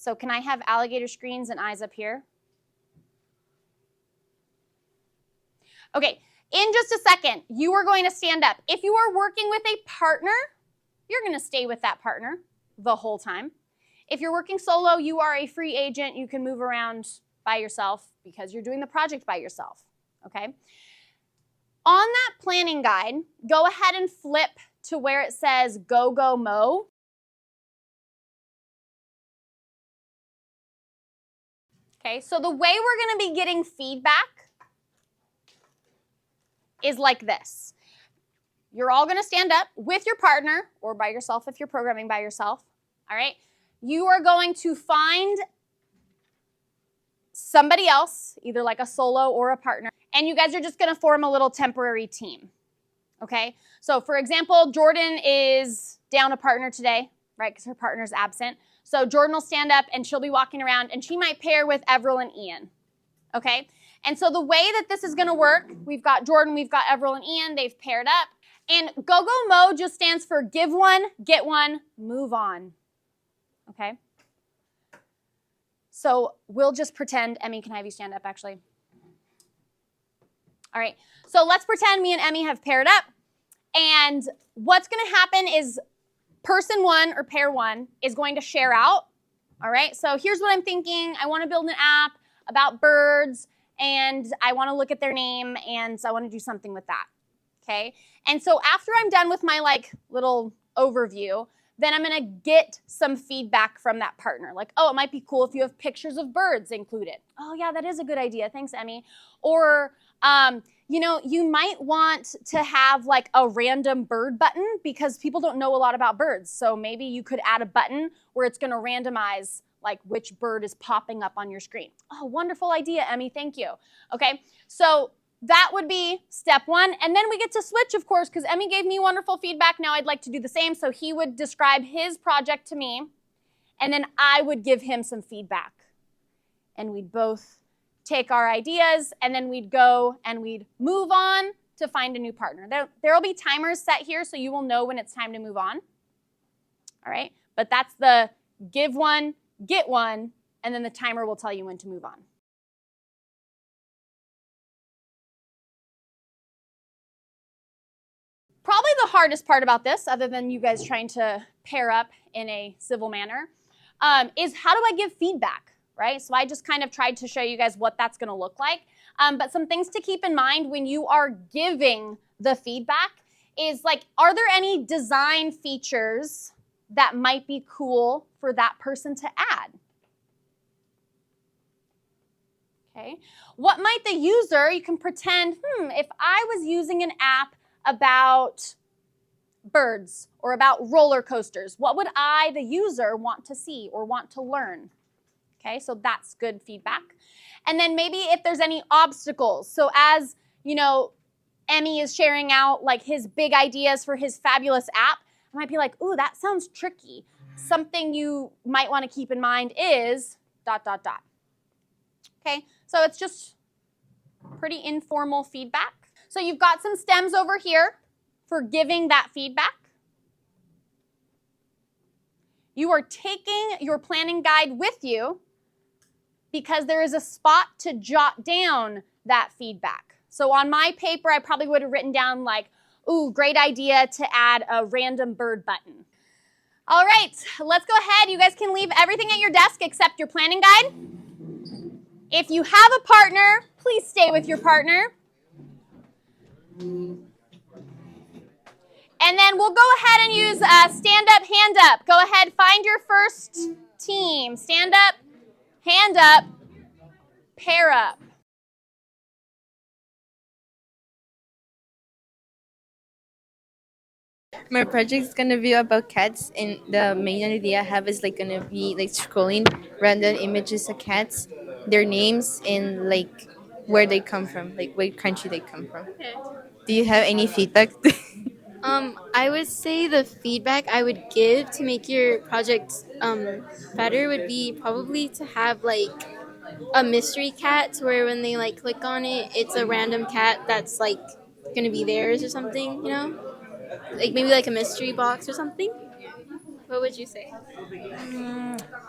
So can I have alligator screens and eyes up here? Okay, in just a second, you are going to stand up. If you are working with a partner, you're going to stay with that partner the whole time. If you're working solo, you are a free agent. You can move around by yourself because you're doing the project by yourself, okay? On that planning guide, go ahead and flip to where it says Go Go Mo. Okay, so the way we're going to be getting feedback is like this. You're all going to stand up with your partner or by yourself if you're programming by yourself, all right? You are going to find somebody else, either like a solo or a partner, and you guys are just going to form a little temporary team, okay? So for example, Jordan is down a partner today, right, because her partner's absent. So Jordan will stand up and she'll be walking around and she might pair with Everil and Ian, okay? And so the way that this is going to work, we've got Jordan, we've got Everil and Ian, they've paired up. And Go-Go Mo just stands for give one, get one, move on, okay? So we'll just pretend, Emmy, can I have you stand up actually? All right, so let's pretend me and Emmy have paired up. And what's going to happen is person one or pair one is going to share out, all right? So here's what I'm thinking. I want to build an app about birds, and I want to look at their name, and so I want to do something with that, okay? And so after I'm done with my like little overview, then I'm going to get some feedback from that partner. Like, oh, it might be cool if you have pictures of birds included. Oh, yeah, that is a good idea. Thanks, Emmy. Or, you know, you might want to have like a random bird button because people don't know a lot about birds. So maybe you could add a button where it's going to randomize like which bird is popping up on your screen. Oh, wonderful idea, Emmy. Thank you. Okay, so that would be step one. And then we get to switch, of course, because Emmy gave me wonderful feedback. Now I'd like to do the same. So he would describe his project to me, and then I would give him some feedback. And we'd both take our ideas, and then we'd go and we'd move on to find a new partner. There will be timers set here, so you will know when it's time to move on. All right? But that's the give one, get one, and then the timer will tell you when to move on. Probably the hardest part about this, other than you guys trying to pair up in a civil manner, is how do I give feedback, right? So I just kind of tried to show you guys what that's going to look like. But some things to keep in mind when you are giving the feedback is like, are there any design features that might be cool for that person to add? Okay. What might the user, you can pretend, if I was using an app about birds or about roller coasters, what would I, the user, want to see or want to learn? Okay, so that's good feedback. And then maybe if there's any obstacles. So as, you know, Emmy is sharing out like his big ideas for his fabulous app, I might be like, ooh, that sounds tricky. Something you might want to keep in mind is ... Okay, so it's just pretty informal feedback. So you've got some stems over here for giving that feedback. You are taking your planning guide with you because there is a spot to jot down that feedback. So on my paper, I probably would have written down like, ooh, great idea to add a random bird button. All right, let's go ahead. You guys can leave everything at your desk except your planning guide. If you have a partner, please stay with your partner. And then we'll go ahead and use stand up, hand up. Go ahead, find your first team. Stand up, hand up, pair up. My project's gonna be about cats, and the main idea I have is like gonna be like scrolling random images of cats, their names, and like where they come from, like what country they come from. Okay. Do you have any feedback? I would say the feedback I would give to make your project better would be probably to have like a mystery cat where when they like click on it, it's a random cat that's like gonna be theirs or something, you know? Like maybe like a mystery box or something. What would you say?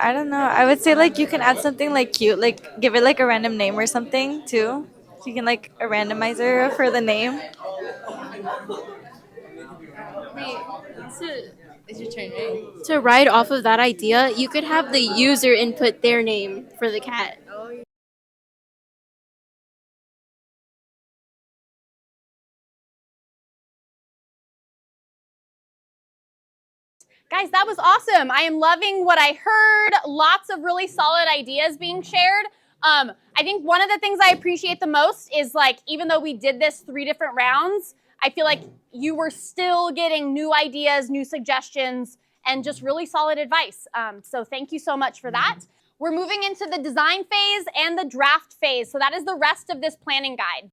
I don't know. I would say like you can add something like cute, like give it like a random name or something too. So you can like a randomizer for the name. Wait, to, It's your turn, right? to ride off of that idea, you could have the user input their name for the cat. Guys, that was awesome. I am loving what I heard. Lots of really solid ideas being shared. I think one of the things I appreciate the most is like, even though we did this 3 different rounds, I feel like you were still getting new ideas, new suggestions, and just really solid advice. So thank you so much for that. We're moving into the design phase and the draft phase. So that is the rest of this planning guide.